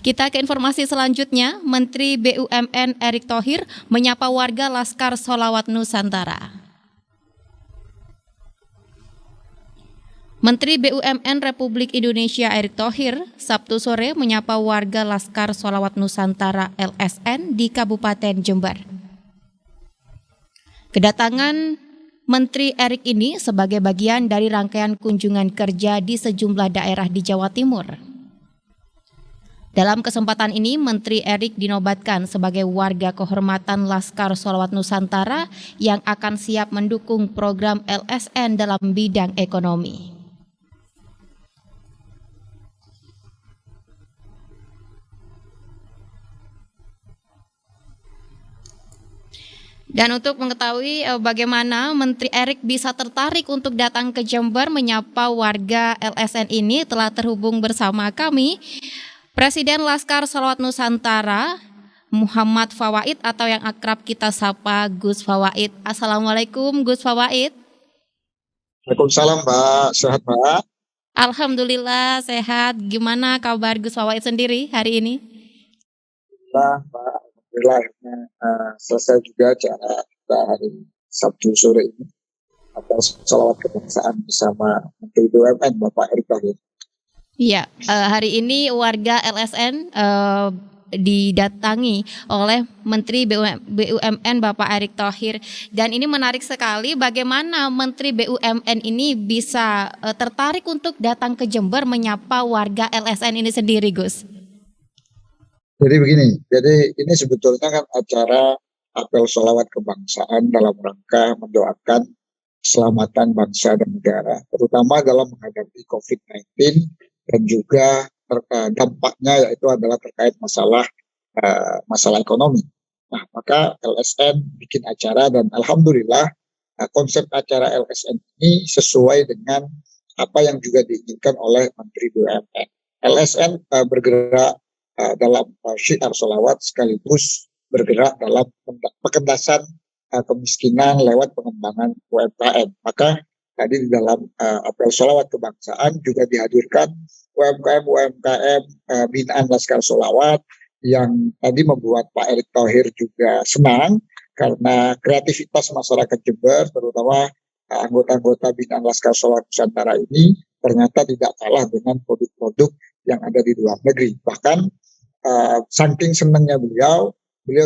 Kita ke informasi selanjutnya, Menteri BUMN Erick Thohir menyapa warga Laskar Sholawat Nusantara. Menteri BUMN Republik Indonesia Erick Thohir Sabtu sore menyapa warga Laskar Sholawat Nusantara LSN di Kabupaten Jember. Kedatangan Menteri Erick ini sebagai bagian dari rangkaian kunjungan kerja di sejumlah daerah di Jawa Timur. Dalam kesempatan ini, Menteri Erick dinobatkan sebagai warga kehormatan Laskar Sholawat Nusantara yang akan siap mendukung program LSN dalam bidang ekonomi. Dan untuk mengetahui bagaimana Menteri Erick bisa tertarik untuk datang ke Jember menyapa warga LSN ini, telah terhubung bersama kami Presiden Laskar Sholawat Nusantara Muhammad Fawaid atau yang akrab kita sapa Gus Fawaid. Assalamualaikum Gus Fawaid. Waalaikumsalam Mbak, sehat Mbak? Alhamdulillah sehat. Gimana kabar Gus Fawaid sendiri hari ini? Mbak, alhamdulillah selesai juga acara kita hari Sabtu sore ini atas sholawat kebangsaan bersama Menteri BUMN Bapak Erick Thohir. Iya, hari ini warga LSN didatangi oleh Menteri BUMN Bapak Erick Thohir, dan ini menarik sekali bagaimana Menteri BUMN ini bisa tertarik untuk datang ke Jember menyapa warga LSN ini sendiri, Gus. Jadi begini, ini sebetulnya kan acara apel sholawat kebangsaan dalam rangka mendoakan keselamatan bangsa dan negara, terutama dalam menghadapi COVID-19 dan juga dampaknya yaitu adalah terkait masalah ekonomi. Nah, maka LSN bikin acara dan alhamdulillah konsep acara LSN ini sesuai dengan apa yang juga diinginkan oleh Menteri BUMN. LSN bergerak dalam syiar sholawat sekaligus bergerak dalam pengentasan kemiskinan lewat pengembangan UMKM. Maka tadi di dalam apel sholawat kebangsaan juga dihadirkan UMKM binaan Laskar Sholawat yang tadi membuat Pak Erick Thohir juga senang karena kreativitas masyarakat Jember, terutama anggota-anggota binaan Laskar Sholawat Nusantara ini ternyata tidak kalah dengan produk-produk yang ada di luar negeri. Bahkan saking senangnya beliau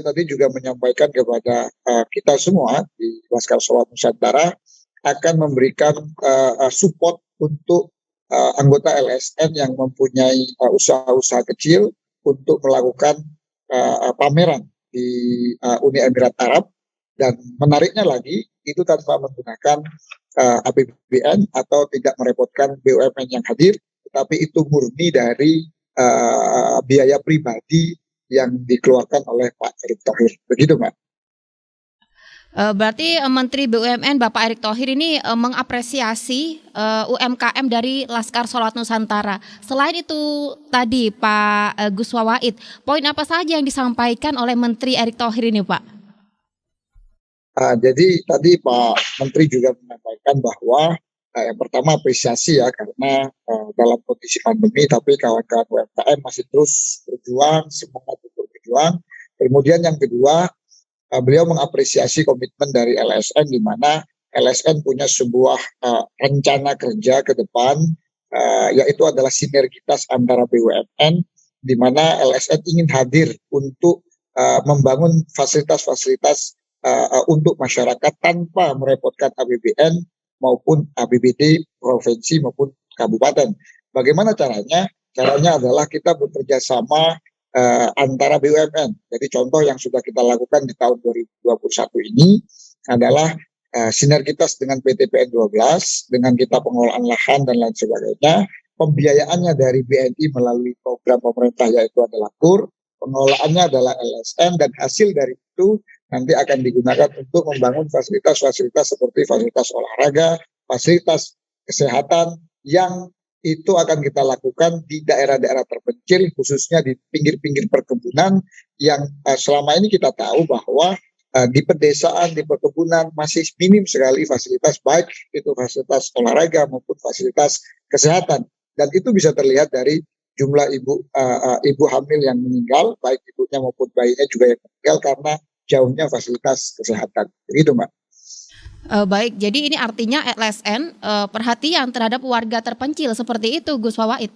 tadi juga menyampaikan kepada kita semua di Laskar Sholawat Nusantara akan memberikan support untuk anggota LSN yang mempunyai usaha-usaha kecil untuk melakukan pameran di Uni Emirat Arab, dan menariknya lagi itu tanpa menggunakan APBN atau tidak merepotkan BUMN yang hadir, tetapi itu murni dari biaya pribadi yang dikeluarkan oleh Pak Erick Thohir. Begitu, Mbak. Berarti Menteri BUMN Bapak Erick Thohir ini mengapresiasi UMKM dari Laskar Sholawat Nusantara. Selain itu tadi Pak Gus Fawaid, poin apa saja yang disampaikan oleh Menteri Erick Thohir ini, Pak? Jadi tadi Pak Menteri juga menyampaikan bahwa yang pertama apresiasi ya, karena dalam kondisi pandemi tapi kawan-kawan UMKM masih terus berjuang, semangat untuk berjuang. Kemudian yang kedua, beliau mengapresiasi komitmen dari LSN di mana LSN punya sebuah rencana kerja ke depan, yaitu adalah sinergitas antara BUMN, di mana LSN ingin hadir untuk membangun fasilitas-fasilitas untuk masyarakat tanpa merepotkan APBN maupun APBD provinsi maupun kabupaten. Bagaimana caranya? Caranya adalah kita bekerja sama antara BUMN. Jadi contoh yang sudah kita lakukan di tahun 2021 ini adalah sinergitas dengan PT PN 12, dengan kita pengelolaan lahan dan lain sebagainya. Pembiayaannya dari BNI melalui program pemerintah yaitu adalah KUR, pengelolaannya adalah LSN, dan hasil dari itu nanti akan digunakan untuk membangun fasilitas-fasilitas seperti fasilitas olahraga, fasilitas kesehatan yang itu akan kita lakukan di daerah-daerah terpencil, khususnya di pinggir-pinggir perkebunan yang selama ini kita tahu bahwa di pedesaan, di perkebunan masih minim sekali fasilitas, baik itu fasilitas olahraga maupun fasilitas kesehatan. Dan itu bisa terlihat dari jumlah ibu hamil yang meninggal, baik ibunya maupun bayinya juga yang meninggal karena jauhnya fasilitas kesehatan. Begitu, Mbak. Baik, jadi ini artinya LSN perhatian terhadap warga terpencil seperti itu, Gus Wawaid.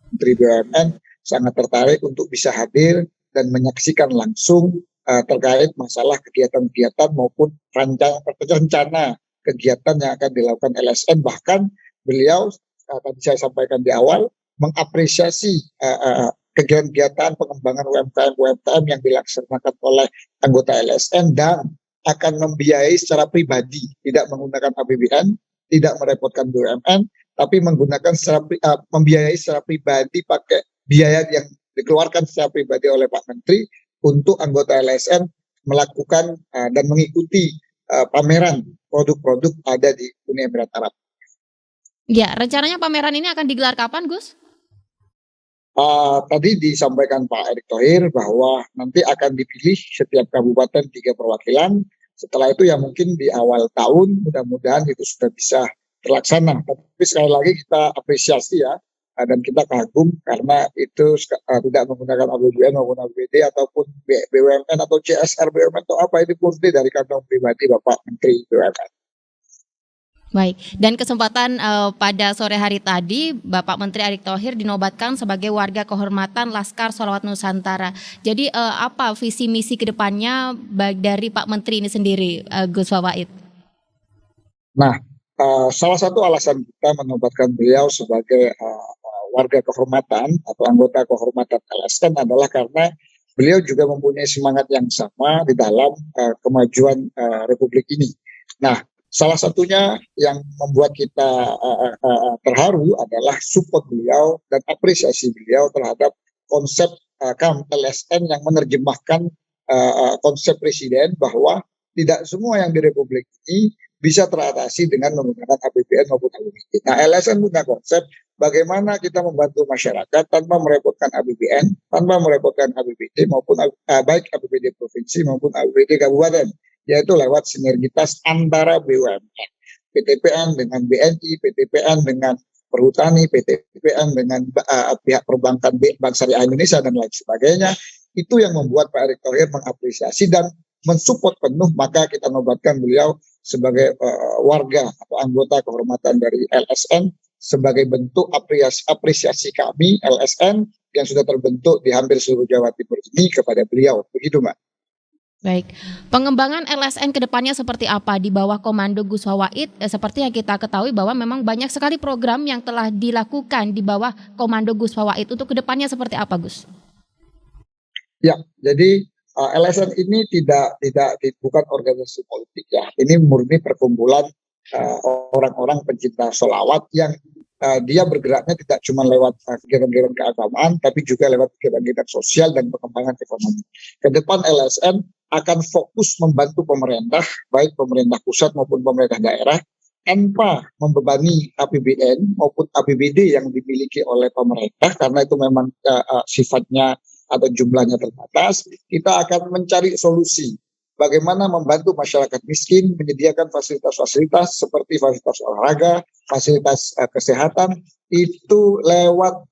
Menteri BUMN sangat tertarik untuk bisa hadir dan menyaksikan langsung terkait masalah kegiatan-kegiatan maupun rencana kegiatan yang akan dilakukan LSN. Bahkan beliau tadi saya sampaikan di awal mengapresiasi kegiatan-kegiatan pengembangan UMKM yang dilaksanakan oleh anggota LSN dan akan membiayai secara pribadi, tidak menggunakan APBN, tidak merepotkan BUMN, tapi menggunakan membiayai secara pribadi pakai biaya yang dikeluarkan secara pribadi oleh Pak Menteri untuk anggota LSN melakukan dan mengikuti pameran produk-produk ada di Uni Emirat Arab. Ya, rencananya pameran ini akan digelar kapan, Gus? Tadi disampaikan Pak Erick Thohir bahwa nanti akan dipilih setiap kabupaten 3 perwakilan. Setelah itu ya mungkin di awal tahun mudah-mudahan itu sudah bisa terlaksana. Tapi sekali lagi kita apresiasi ya, dan kita kagum karena itu tidak menggunakan APBN maupun APBD ataupun BUMN atau CSR BUMN atau apa, ini murni dari kantong pribadi Bapak Menteri BUMN. Baik, dan kesempatan pada sore hari tadi Bapak Menteri Erick Thohir dinobatkan sebagai warga kehormatan Laskar Sholawat Nusantara. Jadi apa visi misi kedepannya dari Pak Menteri ini sendiri, Gus Wawaid? Nah, salah satu alasan kita menobatkan beliau sebagai warga kehormatan atau anggota kehormatan LSN adalah karena beliau juga mempunyai semangat yang sama di dalam kemajuan Republik ini. Nah, salah satunya yang membuat kita terharu adalah support beliau dan apresiasi beliau terhadap konsep LSN yang menerjemahkan konsep Presiden bahwa tidak semua yang di Republik ini bisa teratasi dengan menggunakan APBN maupun APBD. Nah, LSN punya konsep bagaimana kita membantu masyarakat tanpa merepotkan APBN, tanpa merepotkan APBD maupun baik APBD provinsi maupun APBD kabupaten, yaitu lewat sinergitas antara BUMN, PTPN dengan BNI, PTPN dengan Perhutani, PTPN dengan pihak perbankan Bank Syariah Indonesia dan lain sebagainya. Itu yang membuat Pak Erick Thohir mengapresiasi dan mensupport penuh, maka kita nobatkan beliau sebagai warga atau anggota kehormatan dari LSN sebagai bentuk apresiasi kami LSN yang sudah terbentuk di hampir seluruh Jawa Timur ini kepada beliau. Begitu, Mbak. Baik, pengembangan LSN kedepannya seperti apa di bawah komando Gus Wawaid? Seperti yang kita ketahui bahwa memang banyak sekali program yang telah dilakukan di bawah komando Gus Wawaid. Untuk kedepannya seperti apa, Gus? Ya, jadi LSN ini bukan organisasi politik ya. Ini murni perkumpulan orang-orang pencinta sholawat yang dia bergeraknya tidak cuma lewat kegiatan-kegiatan keagamaan, tapi juga lewat kegiatan-kegiatan sosial dan pengembangan ekonomi. Ke depan LSN akan fokus membantu pemerintah, baik pemerintah pusat maupun pemerintah daerah, tanpa membebani APBN maupun APBD yang dimiliki oleh pemerintah, karena itu memang sifatnya atau jumlahnya terbatas. Kita akan mencari solusi bagaimana membantu masyarakat miskin menyediakan fasilitas-fasilitas seperti fasilitas olahraga, fasilitas kesehatan, itu lewat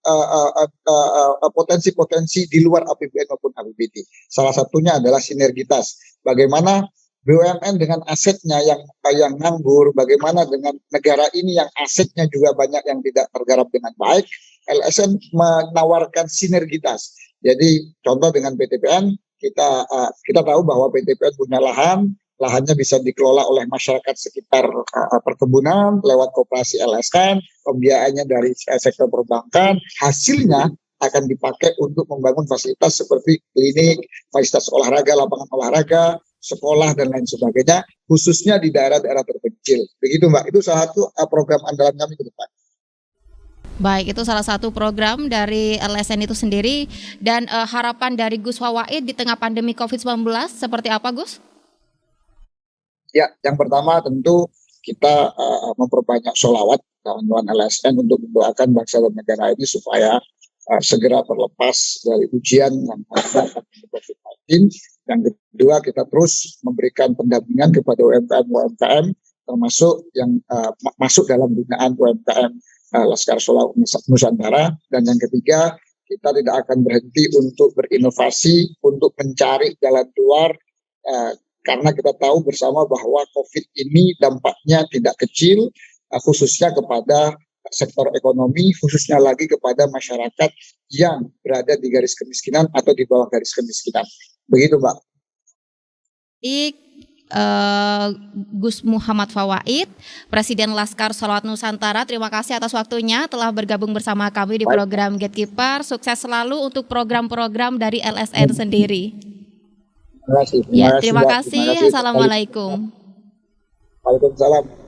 potensi-potensi di luar APBN maupun APBD. Salah satunya adalah sinergitas. Bagaimana BUMN dengan asetnya yang nganggur, bagaimana dengan negara ini yang asetnya juga banyak yang tidak tergarap dengan baik, LSN menawarkan sinergitas. Jadi contoh dengan PTPN, kita tahu bahwa PTPN punya lahannya bisa dikelola oleh masyarakat sekitar perkebunan lewat koperasi LSN, pembiayaannya dari sektor perbankan, hasilnya akan dipakai untuk membangun fasilitas seperti klinik, fasilitas olahraga, lapangan olahraga, sekolah dan lain sebagainya, khususnya di daerah-daerah terpencil. Begitu, Mbak. Itu salah satu program andalan kami ke depan. Baik, itu salah satu program dari LSN itu sendiri. Dan harapan dari Gus Wawaid di tengah pandemi COVID-19 seperti apa, Gus? Ya, yang pertama tentu kita memperbanyak sholawat kawan-kawan LSN untuk mendoakan bangsa dan negara ini supaya segera terlepas dari ujian yang ada COVID-19. Yang kedua, kita terus memberikan pendampingan kepada UMKM termasuk yang masuk dalam binaan UMKM Laskar Sholawat Nusantara. Dan yang ketiga, kita tidak akan berhenti untuk berinovasi, untuk mencari jalan keluar, karena kita tahu bersama bahwa COVID ini dampaknya tidak kecil, khususnya kepada sektor ekonomi, khususnya lagi kepada masyarakat yang berada di garis kemiskinan atau di bawah garis kemiskinan. Begitu, Mbak. Gus Muhammad Fawaid, Presiden Laskar Sholawat Nusantara, terima kasih atas waktunya telah bergabung bersama kami di program Gatekeeper. Sukses selalu untuk program-program dari LSN sendiri. Terima kasih. Terima kasih. Assalamualaikum. Waalaikumsalam.